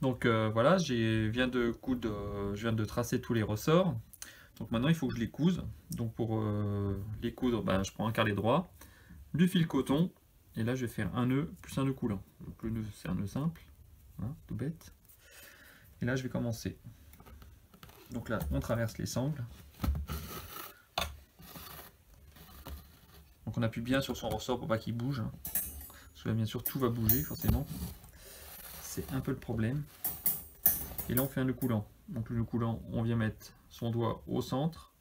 Donc voilà, je viens de tracer tous les ressorts. Donc maintenant il faut que je les couse. Donc pour les coudre, ben, je prends un carré droit, du fil coton, et là je vais faire un nœud plus un nœud coulant. Donc le nœud c'est un nœud simple, hein, tout bête. Et là je vais commencer. Donc là on traverse les sangles. Donc on appuie bien sur son ressort pour pas qu'il bouge. Parce que là bien sûr tout va bouger forcément. C'est un peu le problème. Et là on fait un nœud coulant. Donc le nœud coulant, on vient mettre son doigt au centre.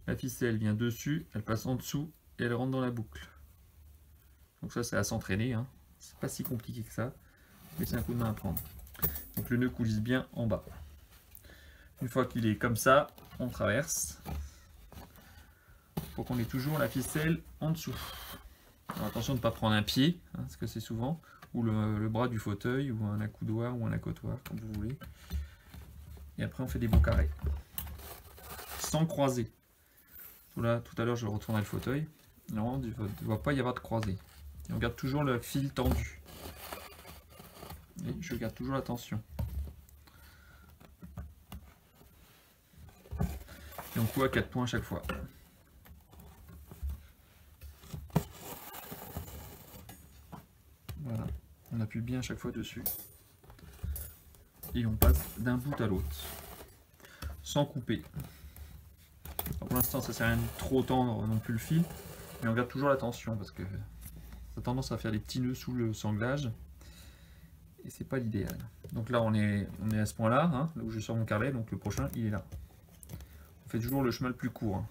La ficelle vient dessus, elle passe en dessous et elle rentre dans la boucle. Donc ça c'est à s'entraîner, hein. C'est pas si compliqué que ça, mais c'est un coup de main à prendre. Donc le nœud coulisse bien en bas. Une fois qu'il est comme ça, on traverse. Il faut qu'on ait toujours la ficelle en dessous. Alors attention de ne pas prendre un pied, hein, parce que c'est souvent, ou le bras du fauteuil, ou un accoudoir, ou un accotoir, comme vous voulez. Et après on fait des beaux carrés. Sans croiser. Là, tout à l'heure je retournais le fauteuil. Non, il ne doit pas y avoir de croisée. Et on garde toujours le fil tendu. Et je garde toujours la tension. Et on coud à 4 points à chaque fois. Voilà. On appuie bien à chaque fois dessus. Et on passe d'un bout à l'autre. Sans couper. Alors pour l'instant, ça ne sert à rien de trop tendre non plus le fil. Mais on garde toujours la tension parce que ça a tendance à faire des petits nœuds sous le sanglage. Et c'est pas l'idéal. Donc là on est à ce point là, hein, là où je sors mon carré, donc le prochain il est là. On fait toujours le chemin le plus court. Hein.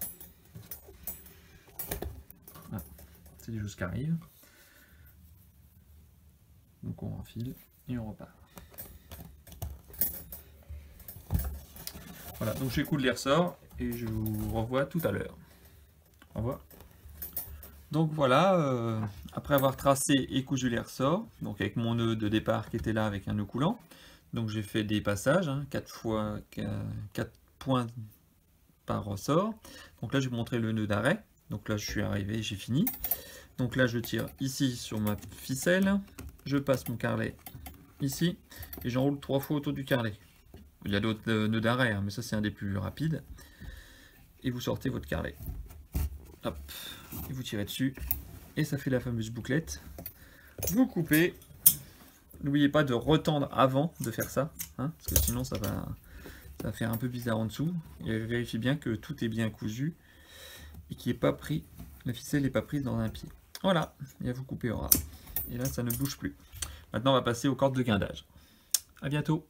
Ah, c'est des choses qui arrivent. Donc on enfile et on repart. Voilà, donc j'écoute les ressorts et je vous revois tout à l'heure. Au revoir. Donc voilà, après avoir tracé et cousu les ressorts, donc avec mon nœud de départ qui était là avec un nœud coulant, donc j'ai fait des passages, hein, 4 points par ressort. Donc là je vais vous montrer le nœud d'arrêt. Donc là je suis arrivé, j'ai fini. Donc là je tire ici sur ma ficelle, je passe mon carrelet ici et j'enroule 3 fois autour du carrelet. Il y a d'autres nœuds d'arrêt, hein, mais ça c'est un des plus rapides. Et vous sortez votre carrelet. Hop, et vous tirez dessus et ça fait la fameuse bouclette. Vous coupez. N'oubliez pas de retendre avant de faire ça, hein, parce que sinon ça va faire un peu bizarre en dessous. Et vérifiez bien que tout est bien cousu et qu'il n'est pas pris, la ficelle n'est pas prise dans un pied. Voilà, et à vous couper au ras. Et là ça ne bouge plus. Maintenant on va passer aux cordes de guindage. A bientôt.